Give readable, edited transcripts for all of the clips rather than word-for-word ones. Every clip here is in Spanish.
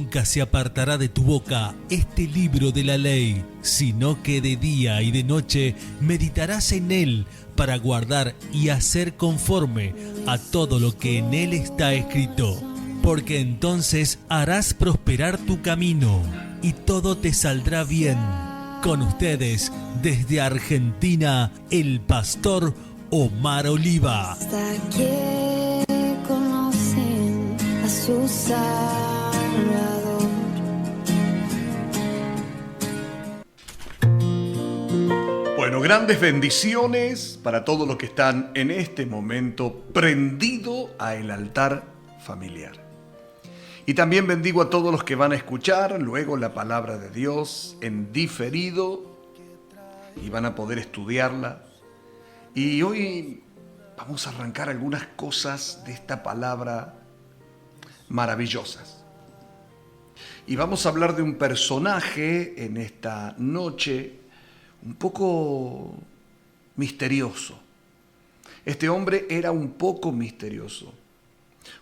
nunca se apartará de tu boca este libro de la ley, sino que de día y de noche meditarás en él para guardar y hacer conforme a todo lo que en él está escrito. Porque entonces harás prosperar tu camino y todo te saldrá bien. Con ustedes, desde Argentina, el pastor Omar Oliva. Hasta que conocen a su Salvador. Bueno, grandes bendiciones para todos los que están en este momento prendido a el altar familiar. Y también bendigo a todos los que van a escuchar luego la palabra de Dios en diferido y van a poder estudiarla. Y hoy vamos a arrancar algunas cosas de esta palabra maravillosas. Y vamos a hablar de un personaje en esta noche un poco misterioso. Este hombre era un poco misterioso.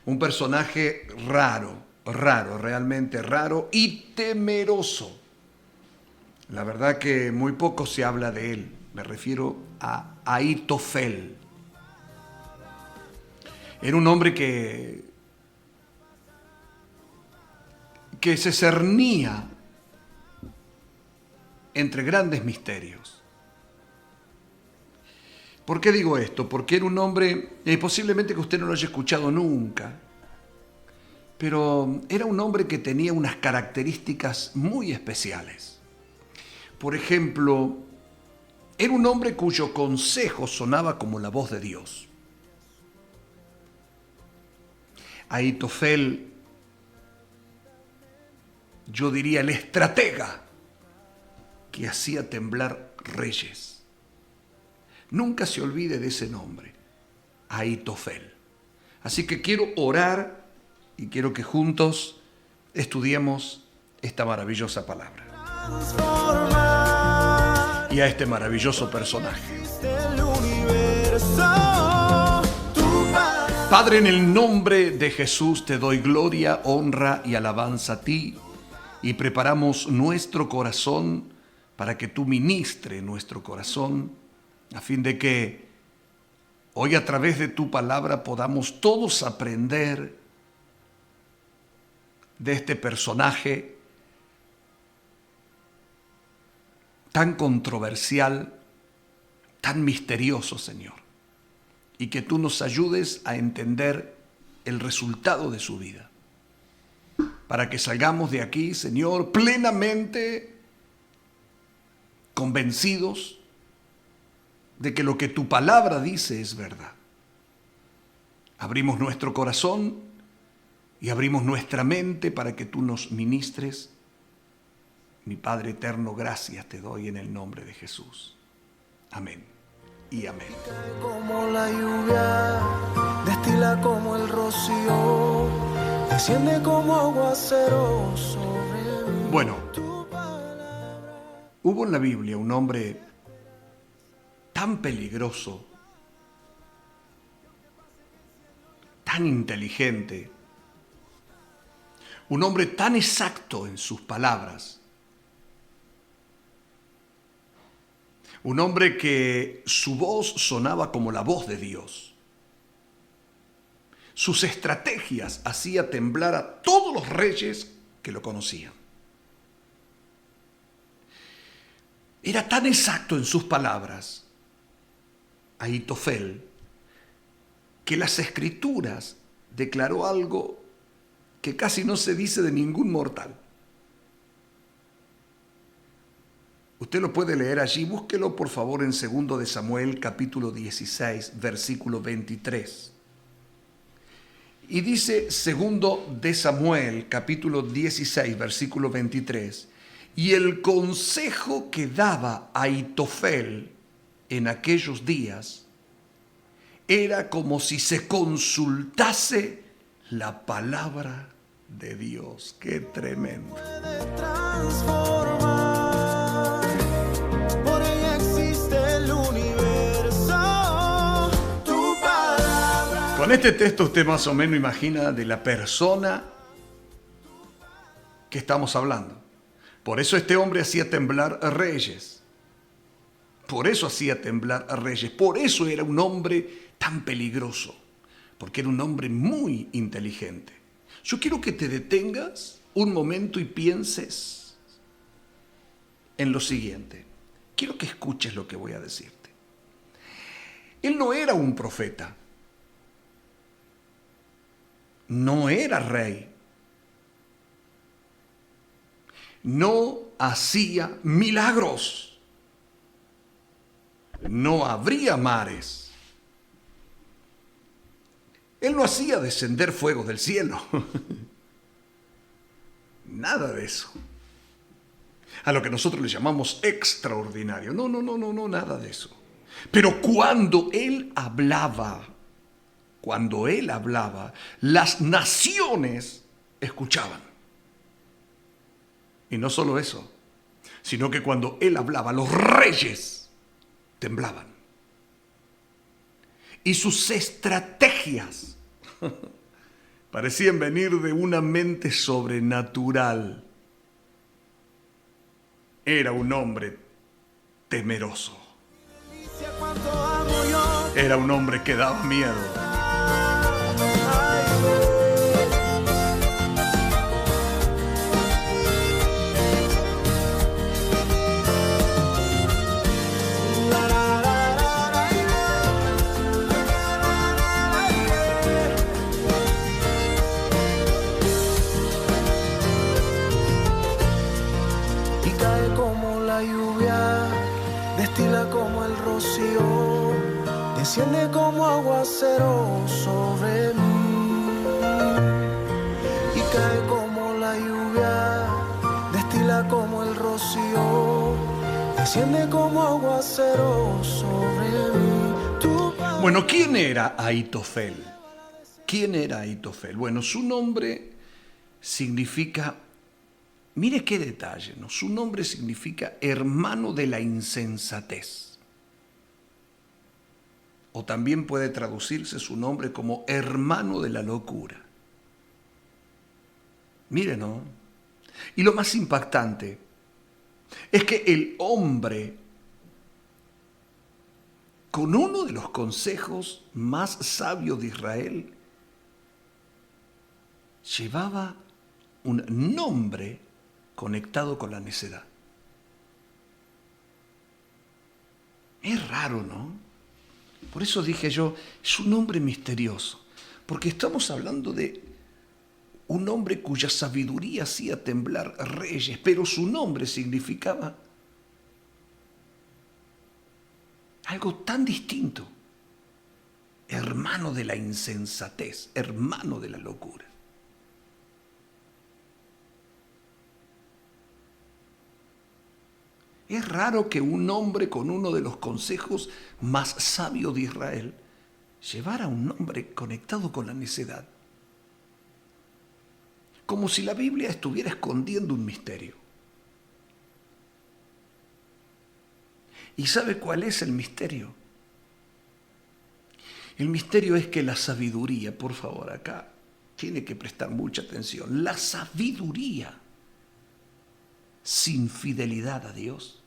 Un personaje raro, realmente raro y temeroso. La verdad que muy poco se habla de él. Me refiero a Ahitofel. Era un hombre que se cernía entre grandes misterios. ¿Por qué digo esto? Porque era un hombre, posiblemente que usted no lo haya escuchado nunca, pero era un hombre que tenía unas características muy especiales. Por ejemplo, era un hombre cuyo consejo sonaba como la voz de Dios. Ahitofel, yo diría el estratega que hacía temblar reyes. Nunca se olvide de ese nombre, Ahitofel. Así que quiero orar y quiero que juntos estudiemos esta maravillosa palabra. Y a este maravilloso personaje. Padre, en el nombre de Jesús te doy gloria, honra y alabanza a ti. Y preparamos nuestro corazón para que tú ministres nuestro corazón, a fin de que hoy a través de tu palabra podamos todos aprender de este personaje tan controversial, tan misterioso, Señor, y que tú nos ayudes a entender el resultado de su vida, para que salgamos de aquí, Señor, plenamente convencidos de que lo que tu palabra dice es verdad. Abrimos nuestro corazón y abrimos nuestra mente para que tú nos ministres. Mi Padre eterno, gracias te doy en el nombre de Jesús. Amén y amén. Como la lluvia, destila como el rocío, desciende como aguacero sobre mí. Bueno, hubo en la Biblia un hombre tan peligroso, tan inteligente, un hombre tan exacto en sus palabras, un hombre que su voz sonaba como la voz de Dios. Sus estrategias hacían temblar a todos los reyes que lo conocían. Era tan exacto en sus palabras, Ahitofel, que las Escrituras declaró algo que casi no se dice de ningún mortal. Usted lo puede leer allí, búsquelo por favor en 2 de Samuel capítulo 16, versículo 23. Y dice 2 de Samuel capítulo 16, versículo 23, y el consejo que daba Ahitofel en aquellos días era como si se consultase la palabra de Dios. ¡Qué tremendo! Por ella existe el universo, tu palabra. Con este texto usted más o menos imagina de la persona que estamos hablando. Por eso este hombre hacía temblar a reyes. Por eso hacía temblar a reyes. Por eso era un hombre tan peligroso. Porque era un hombre muy inteligente. Yo quiero que te detengas un momento y pienses en lo siguiente. Quiero que escuches lo que voy a decirte. Él no era un profeta. No era rey. No hacía milagros. No abría mares. Él no hacía descender fuego del cielo. Nada de eso. A lo que nosotros le llamamos extraordinario. No, nada de eso. Pero cuando él hablaba, las naciones escuchaban. Y no solo eso, sino que cuando él hablaba, los reyes temblaban. Y sus estrategias parecían venir de una mente sobrenatural. Era un hombre temeroso. Era un hombre que daba miedo. Destila como el rocío, desciende como aguacero sobre mí. Y cae como la lluvia, destila como el rocío, desciende como aguacero sobre mí. Bueno, ¿quién era Ahitofel? ¿Quién era Ahitofel? Bueno, su nombre significa... Mire qué detalle, ¿no? Su nombre significa hermano de la insensatez. O también puede traducirse su nombre como hermano de la locura. Mire, ¿no? Y lo más impactante es que el hombre, con uno de los consejos más sabios de Israel, llevaba un nombre conectado con la necedad. Es raro, ¿no? Por eso dije yo, es un hombre misterioso, porque estamos hablando de un hombre cuya sabiduría hacía temblar reyes, pero su nombre significaba algo tan distinto. Hermano de la insensatez, hermano de la locura. Es raro que un hombre con uno de los consejos más sabios de Israel llevara un nombre conectado con la necedad. Como si la Biblia estuviera escondiendo un misterio. ¿Y sabe cuál es el misterio? El misterio es que la sabiduría, por favor, acá tiene que prestar mucha atención, la sabiduría sin fidelidad a Dios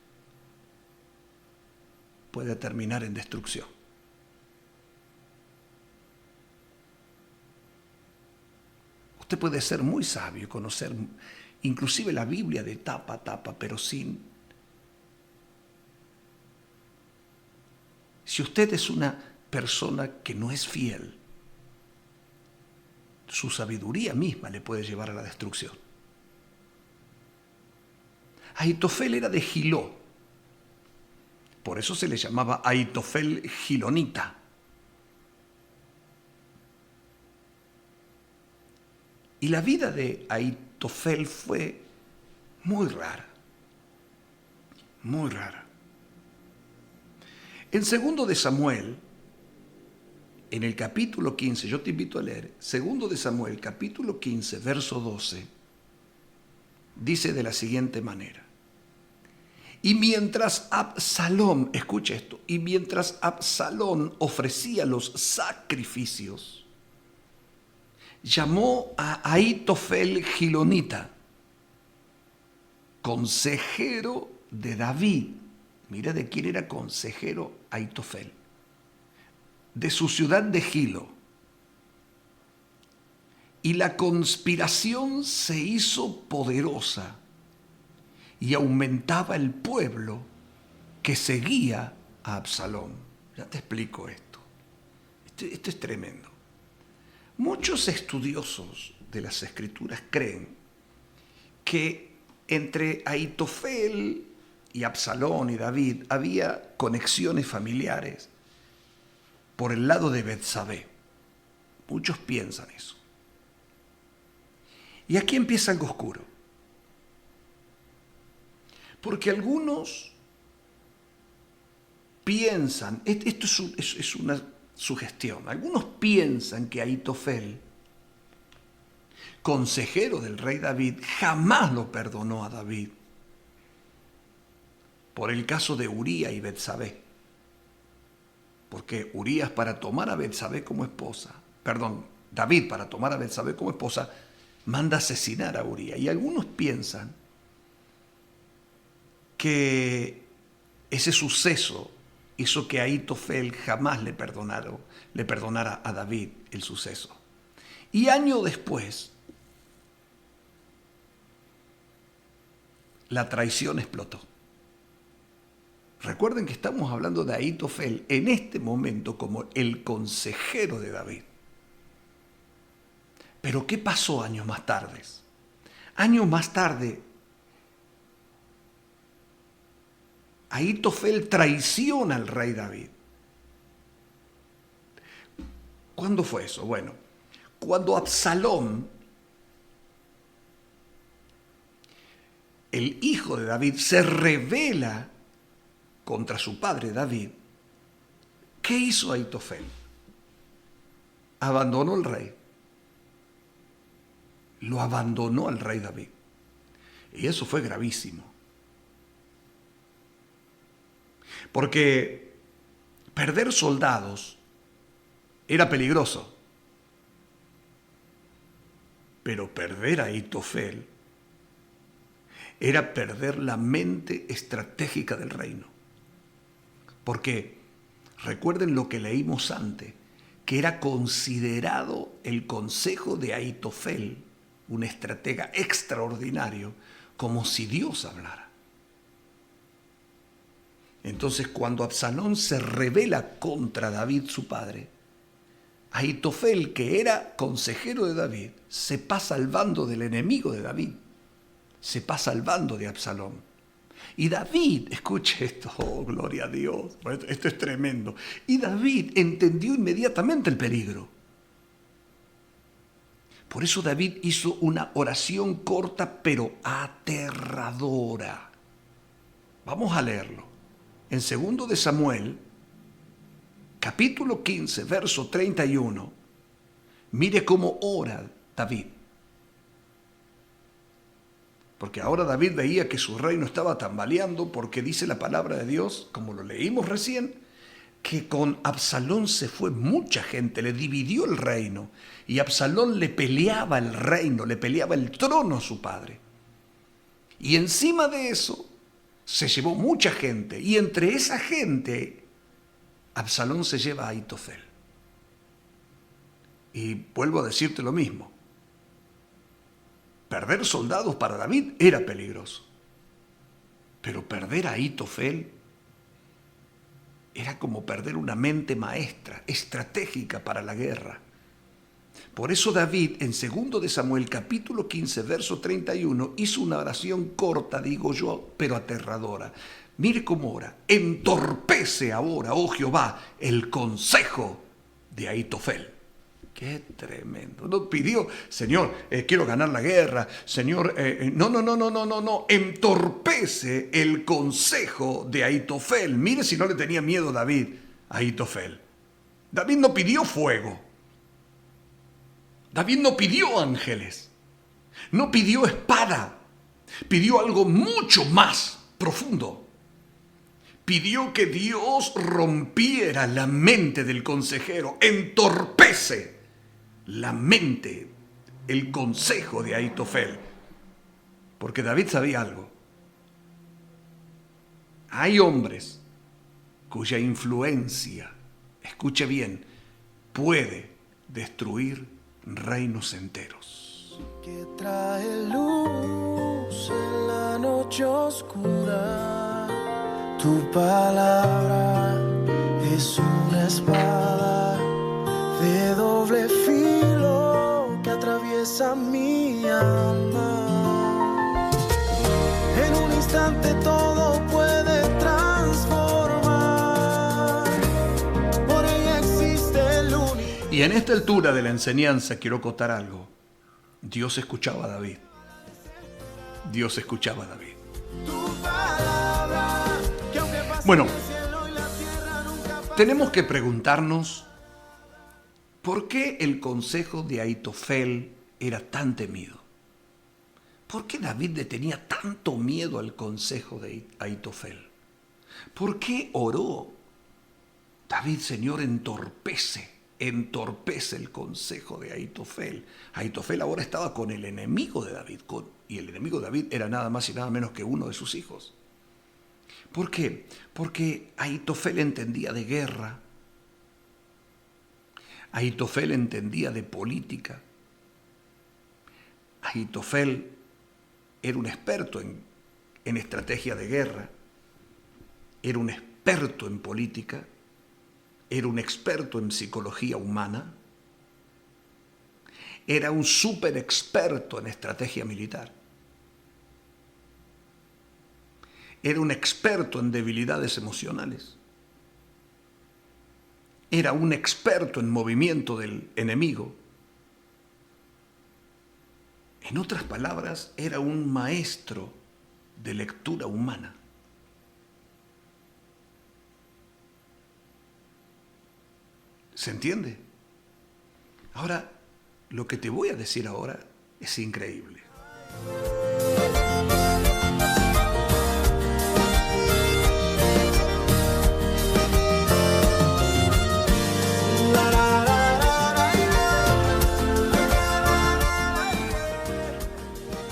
puede terminar en destrucción. Usted puede ser muy sabio, conocer inclusive la Biblia de tapa a tapa, pero si usted es una persona que no es fiel, su sabiduría misma le puede llevar a la destrucción. Ahitofel era de Giló, por eso se le llamaba Ahitofel Gilonita. Y la vida de Ahitofel fue muy rara, muy rara. En 2 de Samuel, en el capítulo 15, yo te invito a leer, 2 de Samuel, capítulo 15, verso 12, dice de la siguiente manera. Y mientras Absalón, escucha esto, y mientras Absalón ofrecía los sacrificios, llamó a Ahitofel Gilonita consejero de David. Mira de quién era consejero Ahitofel. De su ciudad de Gilo. Y la conspiración se hizo poderosa y aumentaba el pueblo que seguía a Absalón. Ya te explico esto. Esto es tremendo. Muchos estudiosos de las Escrituras creen que entre Ahitofel y Absalón y David había conexiones familiares por el lado de Betsabé. Muchos piensan eso. Y aquí empieza algo oscuro. Porque algunos piensan, esto es una sugestión, algunos piensan que Ahitofel, consejero del rey David, jamás lo perdonó a David por el caso de Uría y Betsabé. Porque Urías para tomar a Betsabé como esposa, David para tomar a Betsabé como esposa, manda asesinar a Uría. Y algunos piensan que ese suceso hizo que Ahitofel jamás le perdonara a David el suceso. Y año después, la traición explotó. Recuerden que estamos hablando de Ahitofel en este momento como el consejero de David. Pero ¿qué pasó años más tarde? Años más tarde, Ahitofel traiciona al rey David. ¿Cuándo fue eso? Bueno, cuando Absalón, el hijo de David, se rebela contra su padre David, ¿qué hizo Ahitofel? Abandonó al rey. Lo abandonó al rey David. Y eso fue gravísimo. Porque perder soldados era peligroso. Pero perder a Ahitofel era perder la mente estratégica del reino. Porque recuerden lo que leímos antes, que era considerado el consejo de Ahitofel, un estratega extraordinario, como si Dios hablara. Entonces, cuando Absalón se rebela contra David, su padre, Ahitofel, que era consejero de David, se pasa al bando del enemigo de David, se pasa al bando de Absalón. Y David, escuche esto, oh, gloria a Dios, esto es tremendo. Y David entendió inmediatamente el peligro. Por eso David hizo una oración corta pero aterradora. Vamos a leerlo. En 2 de Samuel, capítulo 15, verso 31, mire cómo ora David. Porque ahora David veía que su reino estaba tambaleando, porque dice la palabra de Dios, como lo leímos recién, que con Absalón se fue mucha gente, le dividió el reino, y Absalón le peleaba el reino, le peleaba el trono a su padre. Y encima de eso, se llevó mucha gente, y entre esa gente, Absalón se lleva a Ahitofel. Y vuelvo a decirte lo mismo. Perder soldados para David era peligroso. Pero perder a Ahitofel era como perder una mente maestra, estratégica para la guerra. Por eso David, en 2 de Samuel, capítulo 15, verso 31, hizo una oración corta, digo yo, pero aterradora. Mire cómo ora. Entorpece ahora, oh Jehová, el consejo de Ahitofel. Qué tremendo. No pidió, Señor, quiero ganar la guerra. Señor, no. Entorpece el consejo de Ahitofel. Mire si no le tenía miedo David a Ahitofel. David no pidió fuego. David no pidió ángeles. No pidió espada. Pidió algo mucho más profundo. Pidió que Dios rompiera la mente del consejero. Entorpece la mente, el consejo de Ahitofel. Porque David sabía algo. Hay hombres cuya influencia, escuche bien, puede destruir reinos enteros. Que trae luz en la noche oscura. Tu palabra es una espada de doble filo que atraviesa mi alma. En un instante todo puede transformar. Por ella existe el universo. Y en esta altura de la enseñanza quiero acotar algo. Dios escuchaba a David. Dios escuchaba a David. Bueno, tenemos que preguntarnos por qué el consejo de Ahitofel era tan temido. ¿Por qué David le tenía tanto miedo al consejo de Ahitofel? ¿Por qué oró? David, Señor, entorpece el consejo de Ahitofel. Ahitofel ahora estaba con el enemigo de David, y el enemigo de David era nada más y nada menos que uno de sus hijos. ¿Por qué? Porque Ahitofel entendía de guerra, Ahitofel entendía de política, Ahitofel era un experto en estrategia de guerra, era un experto en política, era un experto en psicología humana, era un súper experto en estrategia militar. Era un experto en debilidades emocionales. Era un experto en movimiento del enemigo. En otras palabras, era un maestro de lectura humana. ¿Se entiende? Ahora, lo que te voy a decir ahora es increíble.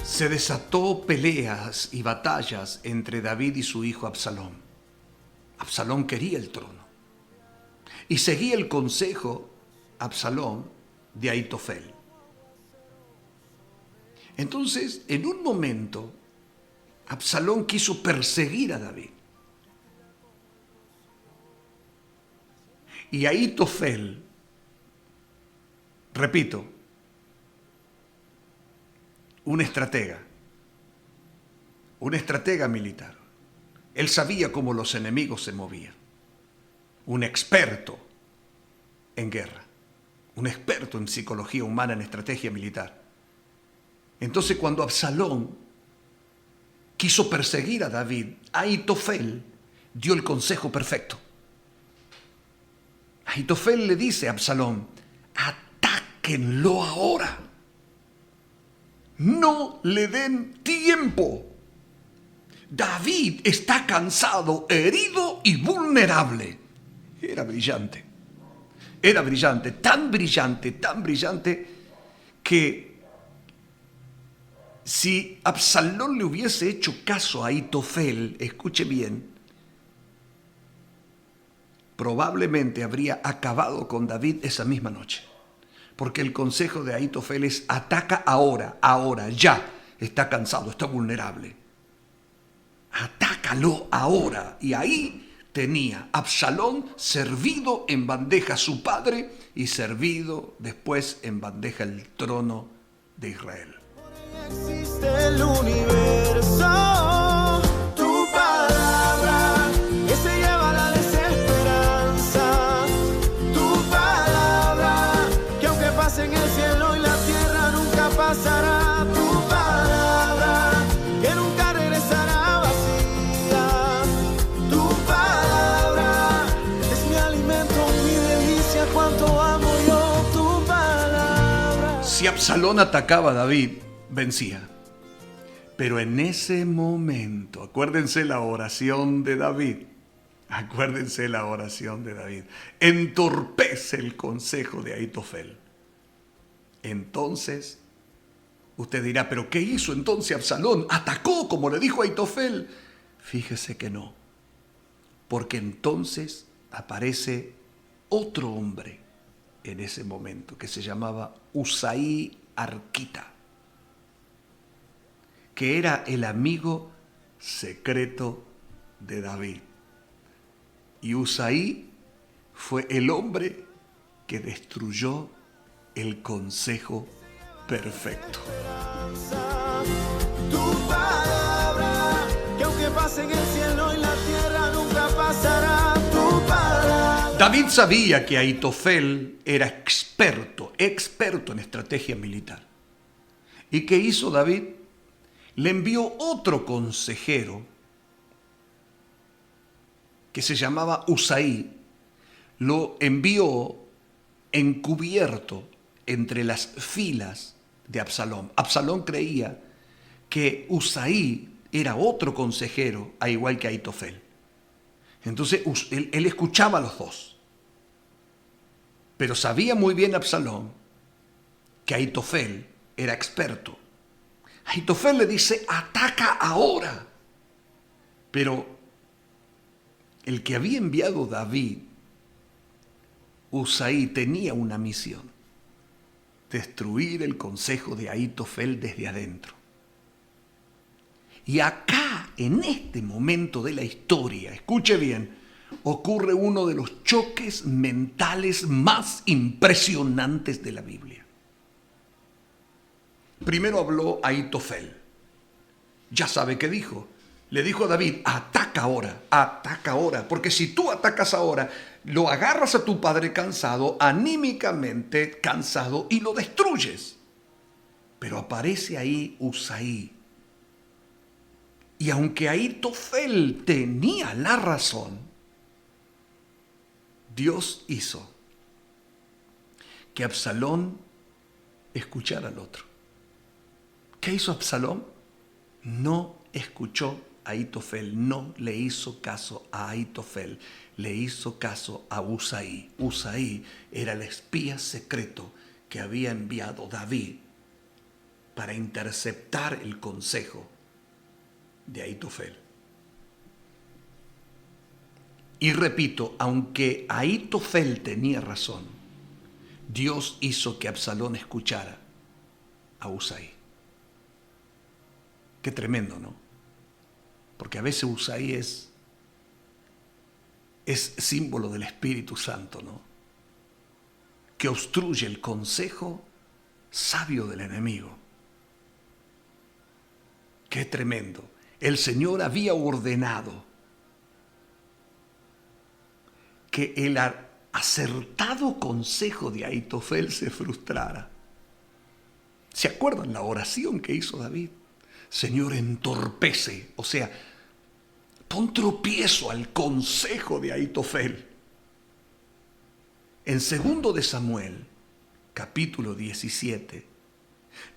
Se desató peleas y batallas entre David y su hijo Absalón. Absalón quería el trono y seguía el consejo, Absalón, de Ahitofel. Entonces, en un momento, Absalón quiso perseguir a David. Y Ahitofel, repito, un estratega militar. Él sabía cómo los enemigos se movían. Un experto en guerra, un experto en psicología humana, en estrategia militar. Entonces, cuando Absalón quiso perseguir a David, Ahitofel dio el consejo perfecto. Ahitofel le dice a Absalón: atáquenlo ahora. No le den tiempo. David está cansado, herido y vulnerable. Era brillante, tan brillante que si Absalón le hubiese hecho caso a Ahitofel, escuche bien, probablemente habría acabado con David esa misma noche. Porque el consejo de Ahitofel es: ataca ahora, ya. Está cansado, está vulnerable. Atácalo ahora. Y ahí tenía Absalón servido en bandeja a su padre y servido después en bandeja el trono de Israel. Existe el universo, tu palabra que se lleva la desesperanza, tu palabra que aunque pase en el cielo y la tierra nunca pasará, tu palabra que nunca regresará vacía, tu palabra es mi alimento, mi delicia, cuánto amo yo tu palabra. Si Absalón atacaba a David, vencía. Pero en ese momento, acuérdense la oración de David, entorpece el consejo de Ahitofel. Entonces, usted dirá: ¿pero qué hizo entonces Absalón? ¿Atacó como le dijo Ahitofel? Fíjese que no. porque entonces aparece otro hombre en ese momento que se llamaba Usaí Arquita, que era el amigo secreto de David. Y Usaí fue el hombre que destruyó el consejo perfecto. Tu palabra, que aunque pase en el cielo y la tierra nunca pasará. Tu palabra. David sabía que Ahitofel era experto en estrategia militar. ¿Y qué hizo David? Le envió otro consejero que se llamaba Usaí. Lo envió encubierto entre las filas de Absalón. Absalón creía que Usaí era otro consejero, al igual que Ahitofel. Entonces él escuchaba a los dos. Pero sabía muy bien Absalón que Ahitofel era experto. Ahitofel le dice, ataca ahora. Pero el que había enviado David, Usaí, tenía una misión: destruir el consejo de Ahitofel desde adentro. Y acá, en este momento de la historia, escuche bien, ocurre uno de los choques mentales más impresionantes de la Biblia. Primero habló Ahitofel. Ya sabe qué dijo. Le dijo a David, ataca ahora, porque si tú atacas ahora, lo agarras a tu padre cansado, anímicamente cansado, y lo destruyes. Pero aparece ahí Usaí. Y aunque Ahitofel tenía la razón, Dios hizo que Absalón escuchara al otro. ¿Qué hizo Absalón? No escuchó a Ahitofel, no le hizo caso a Ahitofel, le hizo caso a Usaí. Usaí era el espía secreto que había enviado David para interceptar el consejo de Ahitofel. Y repito, aunque Ahitofel tenía razón, Dios hizo que Absalón escuchara a Usaí. Qué tremendo, ¿no? Porque a veces Usaí es símbolo del Espíritu Santo, ¿no? Que obstruye el consejo sabio del enemigo. Qué tremendo. El Señor había ordenado que el acertado consejo de Ahitofel se frustrara. ¿Se acuerdan la oración que hizo David? Señor, entorpece, o sea, pon tropiezo al consejo de Ahitofel. En 2 de Samuel, capítulo 17,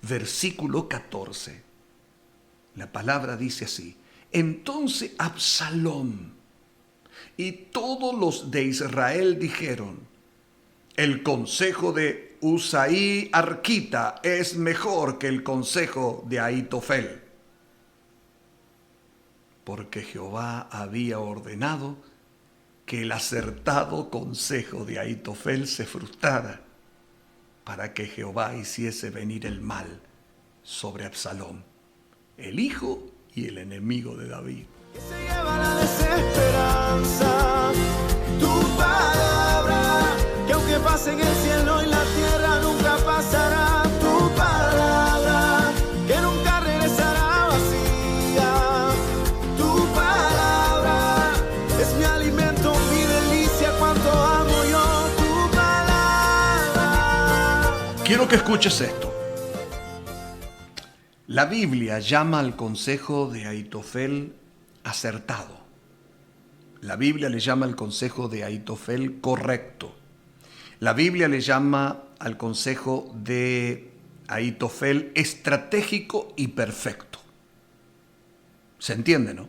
versículo 14, la palabra dice así: entonces Absalón y todos los de Israel dijeron, el consejo de Usaí Arquita es mejor que el consejo de Ahitofel, porque Jehová había ordenado que el acertado consejo de Ahitofel se frustrara, para que Jehová hiciese venir el mal sobre Absalón, el hijo y el enemigo de David. Que se lleva la desesperanza, tu palabra, que aunque pase en el cielo y la tierra nunca pasará. Tu palabra, que nunca regresará vacía. Tu palabra es mi alimento, mi delicia, cuánto amo yo tu palabra. Quiero que escuches esto. La Biblia llama al consejo de Ahitofel acertado. La Biblia le llama al consejo de Ahitofel correcto. La Biblia le llama al consejo de Ahitofel estratégico y perfecto. ¿Se entiende, no?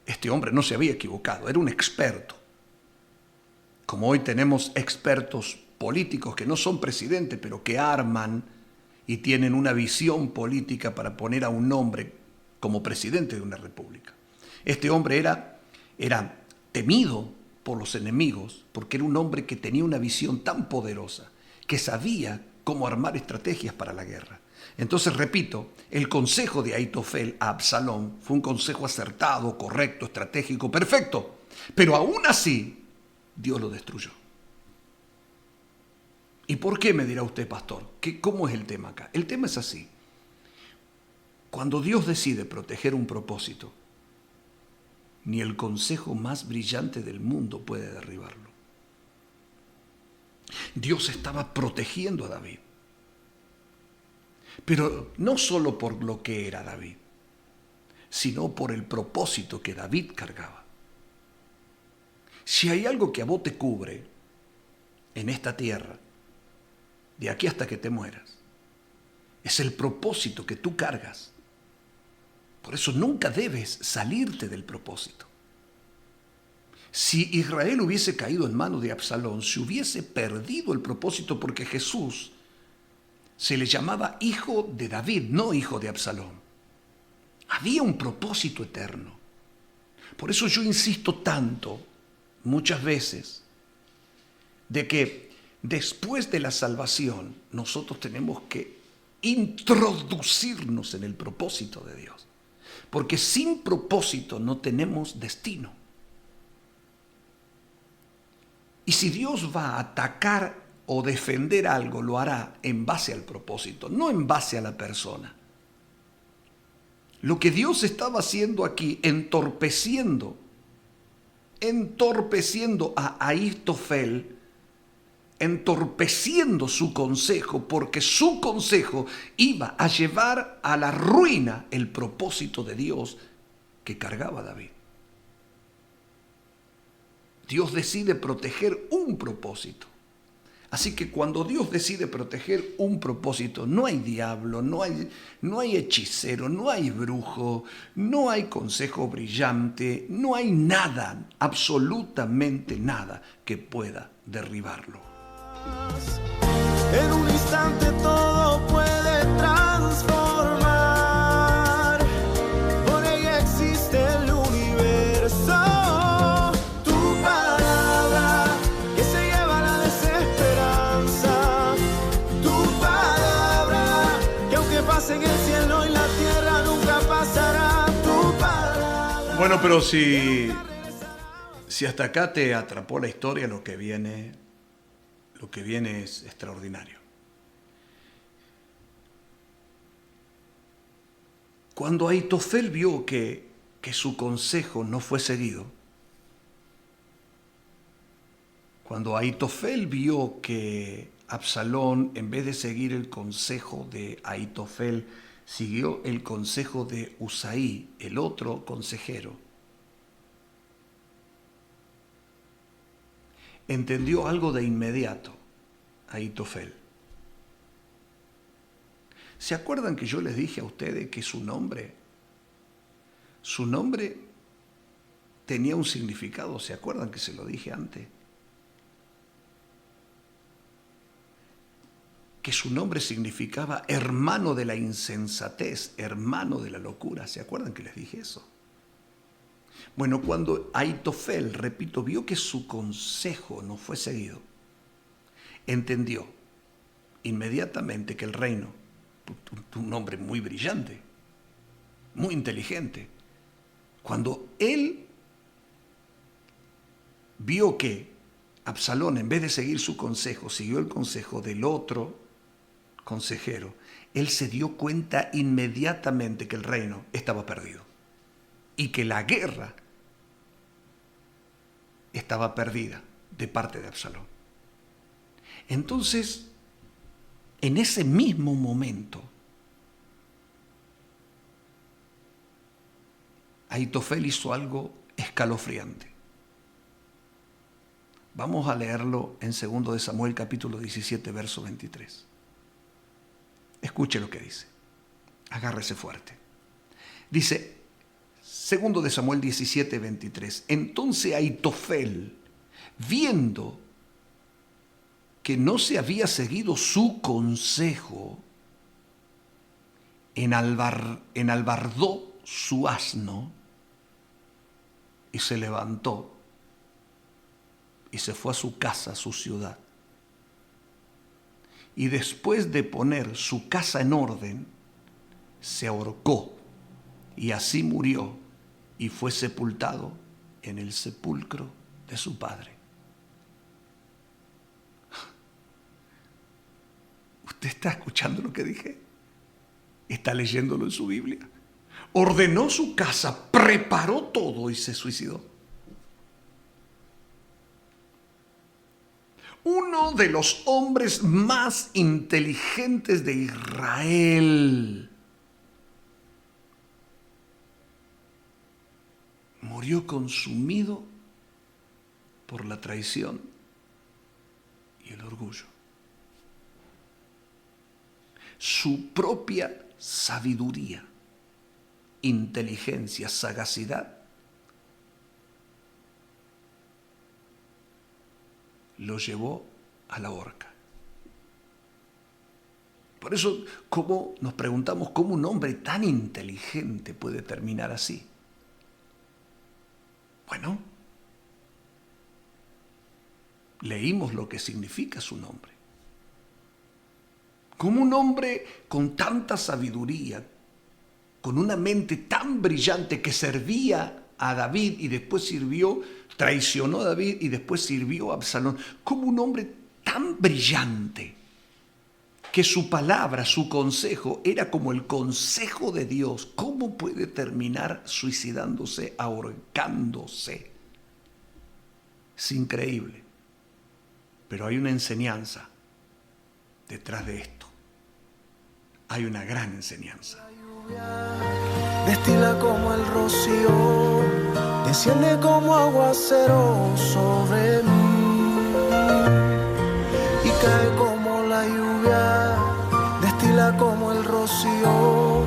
Este hombre no se había equivocado, era un experto. Como hoy tenemos expertos políticos que no son presidentes, pero que arman y tienen una visión política para poner a un hombre como presidente de una república. Este hombre era temido por los enemigos porque era un hombre que tenía una visión tan poderosa que sabía cómo armar estrategias para la guerra. Entonces, repito, el consejo de Ahitofel a Absalón fue un consejo acertado, correcto, estratégico, perfecto. Pero aún así, Dios lo destruyó. ¿Y por qué, me dirá usted, pastor? ¿Cómo es el tema acá? El tema es así. Cuando Dios decide proteger un propósito, ni el consejo más brillante del mundo puede derribarlo. Dios estaba protegiendo a David. Pero no solo por lo que era David, sino por el propósito que David cargaba. Si hay algo que a vos te cubre en esta tierra, de aquí hasta que te mueras, es el propósito que tú cargas. Por eso nunca debes salirte del propósito. Si Israel hubiese caído en manos de Absalón, se hubiese perdido el propósito, porque Jesús se le llamaba hijo de David, no hijo de Absalón. Había un propósito eterno. Por eso yo insisto tanto, muchas veces, de que después de la salvación nosotros tenemos que introducirnos en el propósito de Dios. Porque sin propósito no tenemos destino. Y si Dios va a atacar o defender algo, lo hará en base al propósito, no en base a la persona. Lo que Dios estaba haciendo aquí, entorpeciendo a Ahitofel, entorpeciendo su consejo, porque su consejo iba a llevar a la ruina el propósito de Dios que cargaba David. Dios decide proteger un propósito. Así que cuando Dios decide proteger un propósito, no hay diablo, no hay hechicero, no hay brujo, no hay consejo brillante, no hay nada, absolutamente nada que pueda derribarlo. En un instante todo puede transformar. Por ella existe el universo. Tu palabra que se lleva la desesperanza. Tu palabra que aunque pase en el cielo y la tierra nunca pasará. Tu palabra. Bueno, pero si hasta acá te atrapó la historia, lo que viene es extraordinario. Cuando Ahitofel vio que su consejo no fue seguido, cuando Ahitofel vio que Absalón, en vez de seguir el consejo de Ahitofel, siguió el consejo de Usaí, el otro consejero, entendió algo de inmediato Ahitofel. ¿Se acuerdan que yo les dije a ustedes que su nombre tenía un significado? ¿Se acuerdan que se lo dije antes? Que su nombre significaba hermano de la insensatez, hermano de la locura. ¿Se acuerdan que les dije eso? Bueno, cuando Ahitofel, repito, vio que su consejo no fue seguido, entendió inmediatamente que el reino, un hombre muy brillante, muy inteligente, cuando él vio que Absalón, en vez de seguir su consejo, siguió el consejo del otro consejero, él se dio cuenta inmediatamente que el reino estaba perdido y que la guerra estaba perdida de parte de Absalón. Entonces, en ese mismo momento, Ahitofel hizo algo escalofriante. Vamos a leerlo en 2 de Samuel capítulo 17, verso 23. Escuche lo que dice. Agárrese fuerte. Dice, 2 de Samuel 17, 23. Entonces Ahitofel, viendo que no se había seguido su consejo, enalbardó su asno y se levantó y se fue a su casa, a su ciudad. Y después de poner su casa en orden, se ahorcó y así murió y fue sepultado en el sepulcro de su padre. ¿Usted está escuchando lo que dije? ¿Está leyéndolo en su Biblia? Ordenó su casa, preparó todo y se suicidó. Uno de los hombres más inteligentes de Israel murió consumido por la traición y el orgullo. Su propia sabiduría, inteligencia, sagacidad lo llevó a la horca. Por eso, ¿cómo nos preguntamos cómo un hombre tan inteligente puede terminar así? Bueno, leímos lo que significa su nombre. Como un hombre con tanta sabiduría, con una mente tan brillante que servía a David y después traicionó a David y después sirvió a Absalón, como un hombre tan brillante que su palabra, su consejo era como el consejo de Dios, ¿cómo puede terminar suicidándose, ahorcándose? Es increíble, pero hay una enseñanza detrás de esto. Hay una gran enseñanza. Destila como el rocío, desciende como aguacero sobre mí y cae como la lluvia. Destila como el rocío,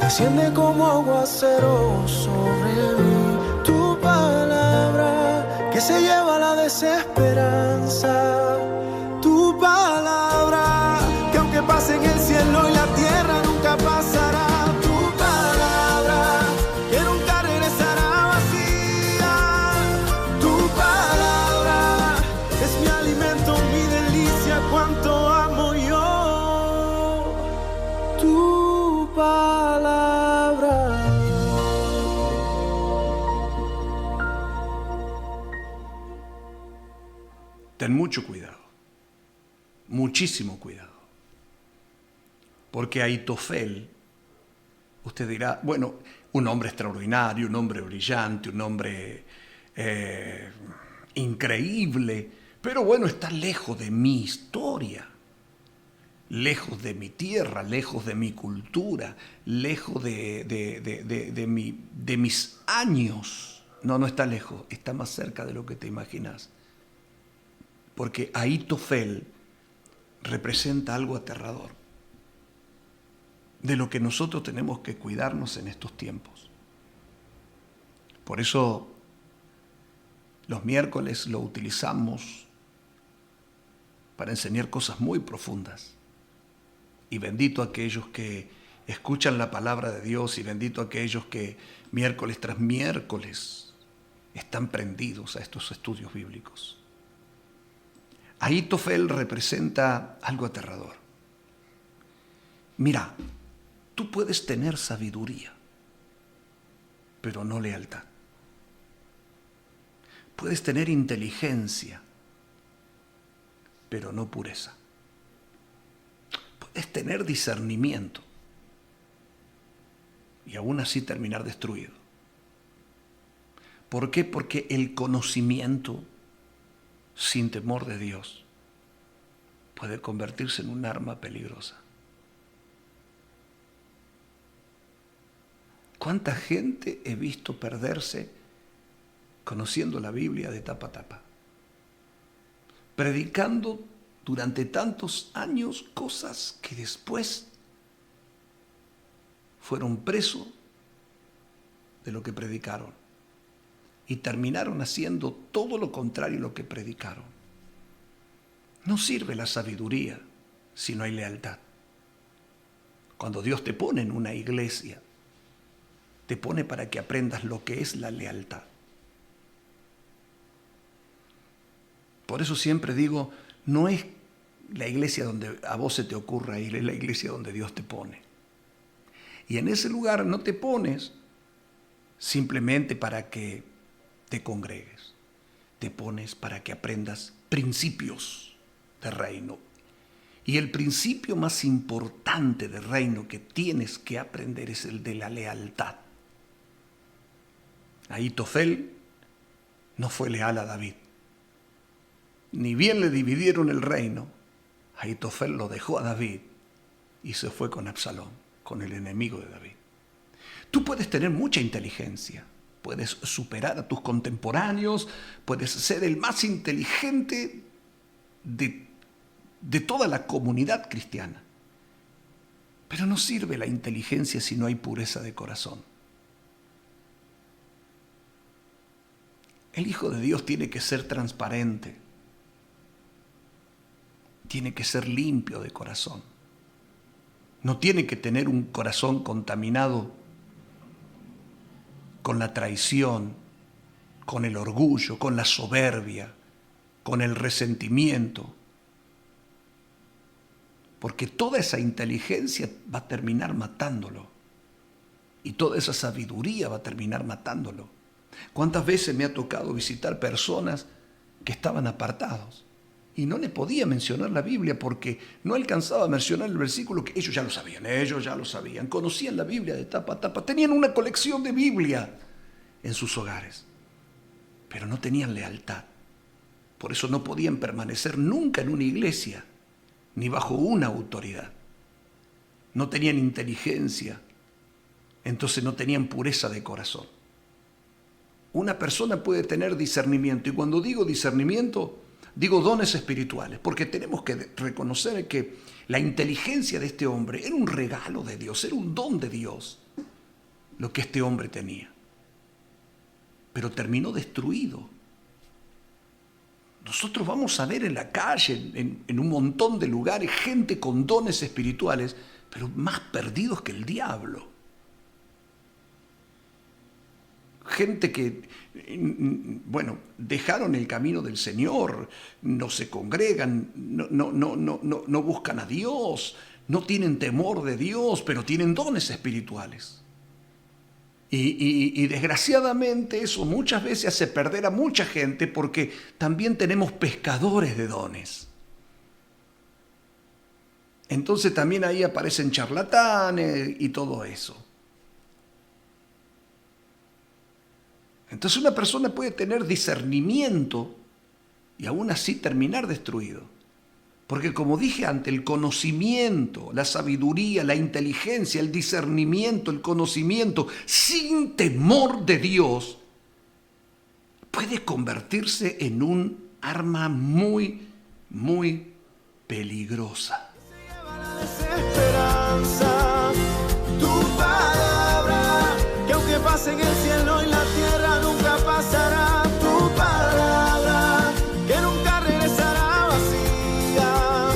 desciende como aguacero sobre mí. Tu palabra que se lleva la desesperanza. Tu palabra que aunque pase en el cielo y la tierra nunca pasará. Ten mucho cuidado, muchísimo cuidado, porque Ahitofel, usted dirá, bueno, un hombre extraordinario, un hombre brillante, un hombre increíble, pero bueno, está lejos de mi historia, lejos de mi tierra, lejos de mi cultura, lejos de mis años. No está lejos, está más cerca de lo que te imaginas. Porque Ahitofel representa algo aterrador, de lo que nosotros tenemos que cuidarnos en estos tiempos. Por eso los miércoles lo utilizamos para enseñar cosas muy profundas. Y bendito aquellos que escuchan la palabra de Dios y bendito aquellos que miércoles tras miércoles están prendidos a estos estudios bíblicos. Ahitofel representa algo aterrador. Mira, tú puedes tener sabiduría, pero no lealtad. Puedes tener inteligencia, pero no pureza. Puedes tener discernimiento y aún así terminar destruido. ¿Por qué? Porque el conocimiento sin temor de Dios puede convertirse en un arma peligrosa. ¿Cuánta gente he visto perderse conociendo la Biblia de tapa a tapa? Predicando durante tantos años cosas que después fueron presos de lo que predicaron. Y terminaron haciendo todo lo contrario a lo que predicaron. No sirve la sabiduría si no hay lealtad. Cuando Dios te pone en una iglesia, te pone para que aprendas lo que es la lealtad. Por eso siempre digo, no es la iglesia donde a vos se te ocurra ir, es la iglesia donde Dios te pone. Y en ese lugar no te pones simplemente para que te congregues. Te pones para que aprendas principios de reino. Y el principio más importante de reino que tienes que aprender es el de la lealtad. Ahitofel no fue leal a David. Ni bien le dividieron el reino, Ahitofel lo dejó a David y se fue con Absalón, con el enemigo de David. Tú puedes tener mucha inteligencia, puedes superar a tus contemporáneos, puedes ser el más inteligente de toda la comunidad cristiana. Pero no sirve la inteligencia si no hay pureza de corazón. El Hijo de Dios tiene que ser transparente, tiene que ser limpio de corazón. No tiene que tener un corazón contaminado con la traición, con el orgullo, con la soberbia, con el resentimiento. Porque toda esa inteligencia va a terminar matándolo. Y toda esa sabiduría va a terminar matándolo. ¿Cuántas veces me ha tocado visitar personas que estaban apartados? Y no le podía mencionar la Biblia porque no alcanzaba a mencionar el versículo que ellos ya lo sabían, conocían la Biblia de tapa a tapa, tenían una colección de Biblia en sus hogares, pero no tenían lealtad. Por eso no podían permanecer nunca en una iglesia, ni bajo una autoridad. No tenían inteligencia, entonces no tenían pureza de corazón. Una persona puede tener discernimiento, y cuando digo discernimiento, digo dones espirituales, porque tenemos que reconocer que la inteligencia de este hombre era un regalo de Dios, era un don de Dios, lo que este hombre tenía. Pero terminó destruido. Nosotros vamos a ver en la calle, en un montón de lugares, gente con dones espirituales, pero más perdidos que el diablo. Gente que, bueno, dejaron el camino del Señor, no se congregan, no buscan a Dios, no tienen temor de Dios, pero tienen dones espirituales. Y desgraciadamente eso muchas veces hace perder a mucha gente porque también tenemos pescadores de dones. Entonces también ahí aparecen charlatanes y todo eso. Entonces una persona puede tener discernimiento y aún así terminar destruido. Porque como dije antes, el conocimiento, la sabiduría, la inteligencia, el discernimiento, el conocimiento, sin temor de Dios, puede convertirse en un arma muy, muy peligrosa. Desesperanza, tu palabra, que aunque pase en el cielo y la tierra nunca pasará, tu palabra, que nunca regresará vacía,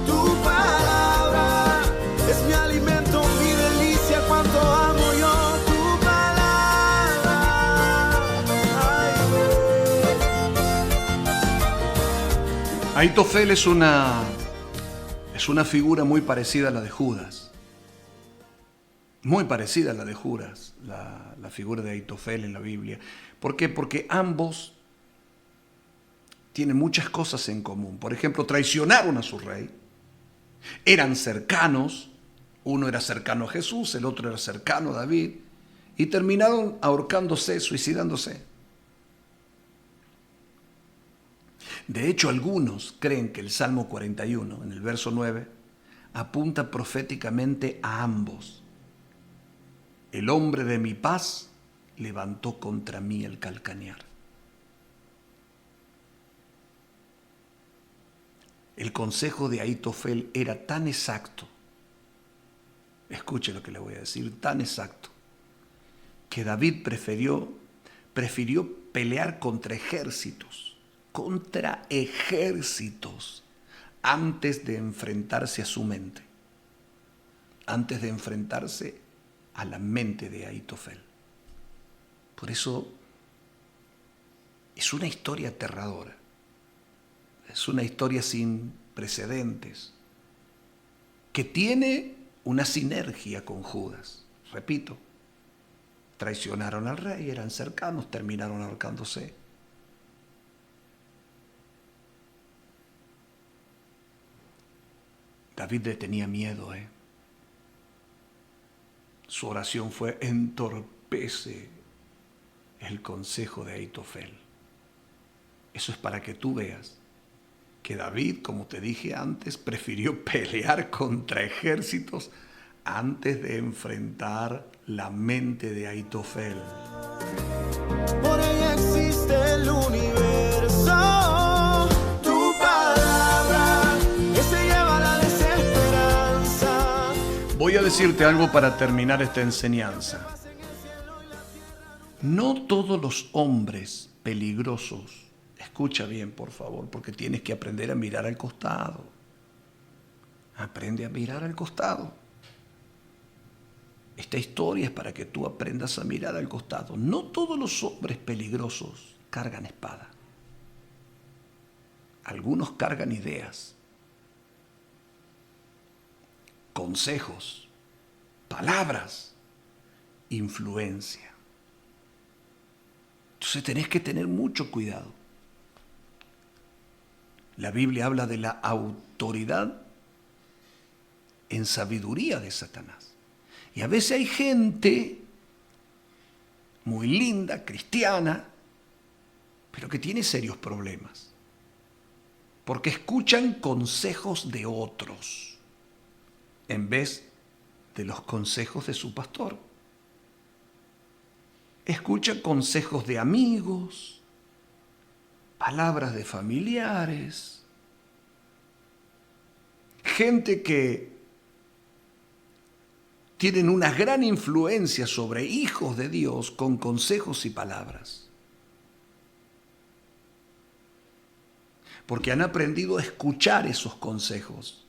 tu palabra, es mi alimento, mi delicia, cuánto amo yo, tu palabra, Ahitofel es una figura muy parecida a la de Judas. Muy parecida a la de Judas, la figura de Ahitofel en la Biblia. ¿Por qué? Porque ambos tienen muchas cosas en común. Por ejemplo, traicionaron a su rey. Eran cercanos. Uno era cercano a Jesús, el otro era cercano a David. Y terminaron ahorcándose, suicidándose. De hecho, algunos creen que el Salmo 41, en el verso 9, apunta proféticamente a ambos. El hombre de mi paz levantó contra mí el calcañar. El consejo de Ahitofel era tan exacto, escuche lo que le voy a decir, tan exacto, que David prefirió pelear contra ejércitos, antes de enfrentarse a su mente, antes de enfrentarse a la mente de Ahitofel. Por eso es una historia aterradora. Es una historia sin precedentes, que tiene una sinergia con Judas. Repito, traicionaron al rey, eran cercanos, terminaron ahorcándose. David le tenía miedo, Su oración fue: entorpece el consejo de Ahitofel. Eso es para que tú veas que David, como te dije antes, prefirió pelear contra ejércitos antes de enfrentar la mente de Ahitofel. Por ella existe el universo. Tu palabra que se lleva la desesperanza. Voy a decirte algo para terminar esta enseñanza. No todos los hombres peligrosos, escucha bien por favor, porque tienes que aprender a mirar al costado. Aprende a mirar al costado. Esta historia es para que tú aprendas a mirar al costado. No todos los hombres peligrosos cargan espada. Algunos cargan ideas, consejos, palabras, influencia. Entonces tenés que tener mucho cuidado. La Biblia habla de la autoridad en sabiduría de Satanás. Y a veces hay gente muy linda, cristiana, pero que tiene serios problemas. Porque escuchan consejos de otros en vez de los consejos de su pastor. Escuchan consejos de amigos, palabras de familiares, gente que tienen una gran influencia sobre hijos de Dios con consejos y palabras. Porque han aprendido a escuchar esos consejos.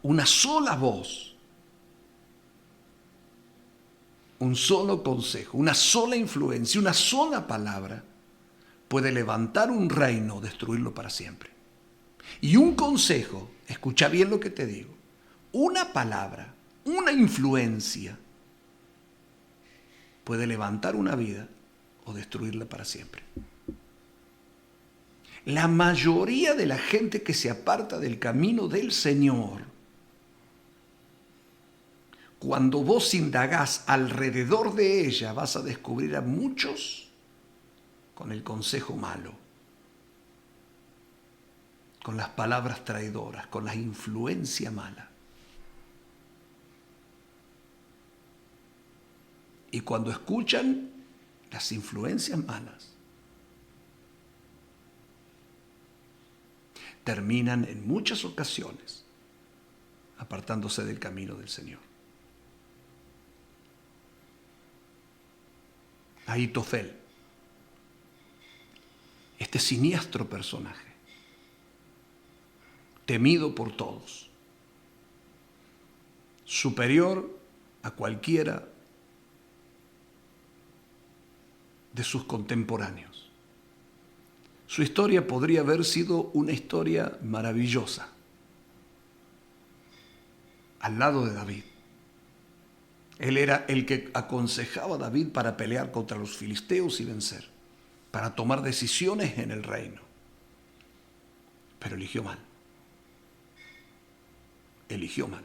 Una sola voz, un solo consejo, una sola influencia, una sola palabra puede levantar un reino o destruirlo para siempre. Y un consejo, escucha bien lo que te digo, una palabra, una influencia puede levantar una vida o destruirla para siempre. La mayoría de la gente que se aparta del camino del Señor, cuando vos indagás alrededor de ella, vas a descubrir a muchos con el consejo malo, con las palabras traidoras, con la influencia mala. Y cuando escuchan las influencias malas, terminan en muchas ocasiones apartándose del camino del Señor. Ahitofel, este siniestro personaje, temido por todos, superior a cualquiera de sus contemporáneos. Su historia podría haber sido una historia maravillosa al lado de David. Él era el que aconsejaba a David para pelear contra los filisteos y vencer, para tomar decisiones en el reino. Pero eligió mal. Eligió mal.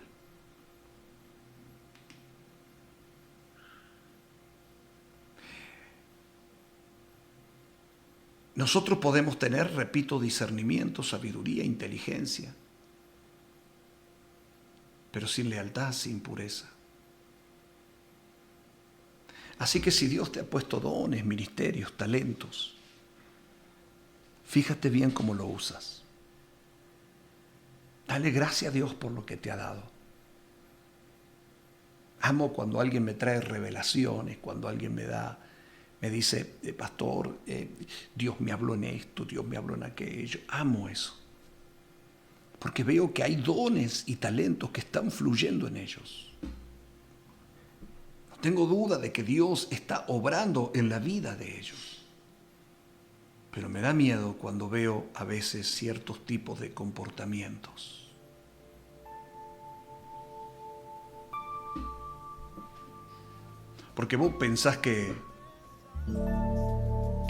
Nosotros podemos tener, repito, discernimiento, sabiduría, inteligencia, pero sin lealtad, sin pureza. Así que si Dios te ha puesto dones, ministerios, talentos, fíjate bien cómo lo usas. Dale gracias a Dios por lo que te ha dado. Amo cuando alguien me trae revelaciones, cuando alguien me dice, pastor, Dios me habló en esto, Dios me habló en aquello. Amo eso. Porque veo que hay dones y talentos que están fluyendo en ellos. No tengo duda de que Dios está obrando en la vida de ellos. Pero me da miedo cuando veo a veces ciertos tipos de comportamientos. Porque vos pensás que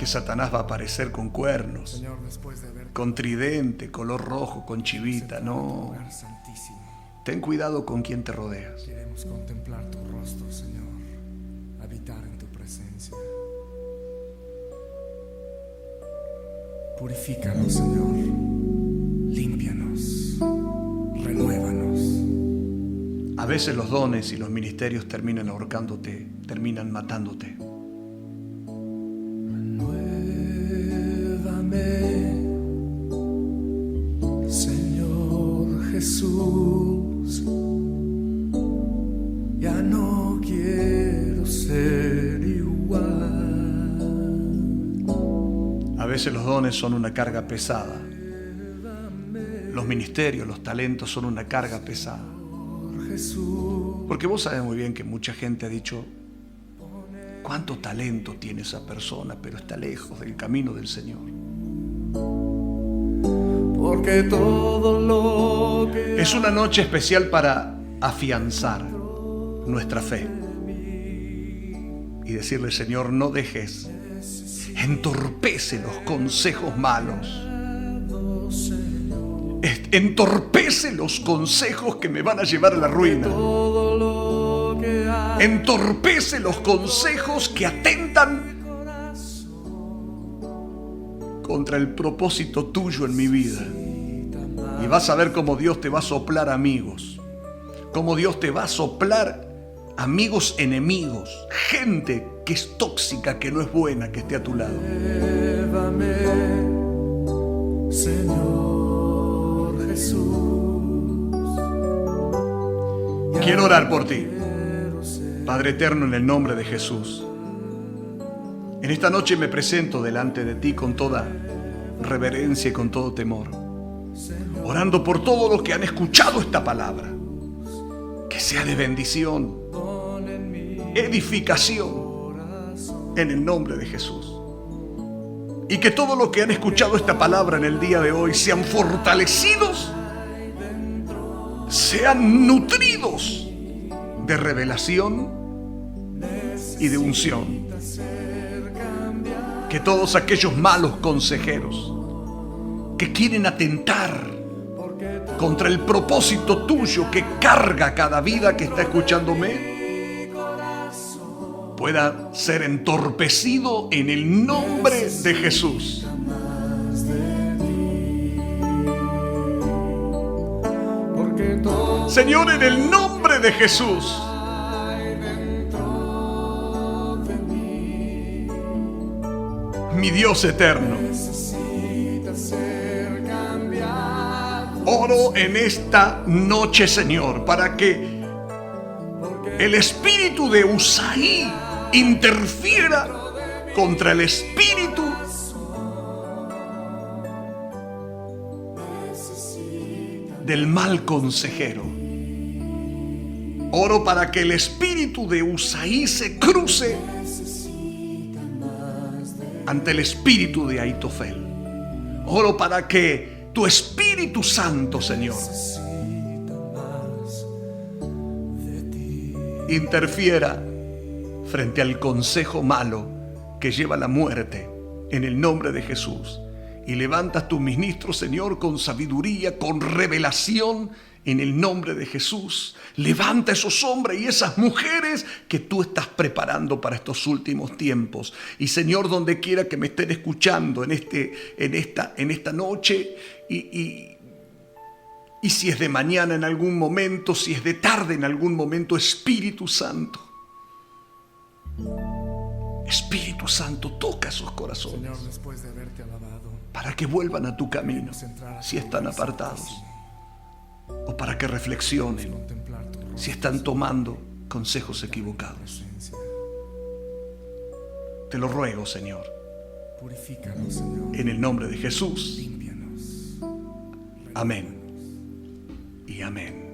Satanás va a aparecer con cuernos, Señor, después de haberte con tridente, color rojo, con chivita. sentado en tu No. lugar santísimo, Ten cuidado con quien te rodeas. queremos contemplar tu rostro, Señor, habitar en tu presencia. Purifícanos, Señor, límpianos, renuévanos. A veces los dones y los ministerios terminan ahorcándote, terminan matándote. Renuévame, Señor Jesús. Ya no quiero ser igual. A veces los dones son una carga pesada. Los ministerios, los talentos son una carga pesada. Jesús, Porque vos sabés muy bien que mucha gente ha dicho, cuánto talento tiene esa persona, pero está lejos del camino del Señor. porque todo lo que Es una noche especial para afianzar nuestra fe y decirle, Señor, no dejes, entorpece los consejos malos. Entorpece los consejos que me van a llevar a la ruina. todo lo que hay Entorpece los consejos que atentan contra el propósito tuyo en mi vida. Y vas a ver cómo Dios te va a soplar amigos. Cómo Dios te va a soplar amigos enemigos. Gente que es tóxica, que no es buena, que esté a tu lado. Llévame, Señor Jesús. Quiero orar por ti, Padre eterno, en el nombre de Jesús. En esta noche me presento delante de ti con toda reverencia y con todo temor, orando por todos los que han escuchado esta palabra, que sea de bendición, edificación, en el nombre de Jesús. Y que todos los que han escuchado esta palabra en el día de hoy sean fortalecidos, sean nutridos de revelación y de unción. Que todos aquellos malos consejeros que quieren atentar contra el propósito tuyo que carga cada vida que está escuchándome, pueda ser entorpecido en el nombre de Jesús. Señor, en el nombre de Jesús. Mi Dios eterno, oro en esta noche, Señor, para que el espíritu de Usaí interfiera contra el espíritu del mal consejero. Oro para que el espíritu de Usaí se cruce ante el espíritu de Aitofel. Oro para que tu Espíritu Santo, Señor, interfiera frente al consejo malo que lleva a la muerte, en el nombre de Jesús. Y levantas tus ministros, Señor, con sabiduría, con revelación, en el nombre de Jesús. Levanta esos hombres y esas mujeres que tú estás preparando para estos últimos tiempos. Y Señor, donde quiera que me estén escuchando en esta noche, y si es de mañana en algún momento, si es de tarde en algún momento, Espíritu Santo, toca esos corazones, Señor, después de haberte alabado, para que vuelvan a tu camino si están apartados, o para que reflexionen contemplar tu rostro, si están tomando consejos equivocados. presencia. Te lo ruego, Señor, Purifícanos, Señor. en el nombre de Jesús. Límpianos. Amén y amén.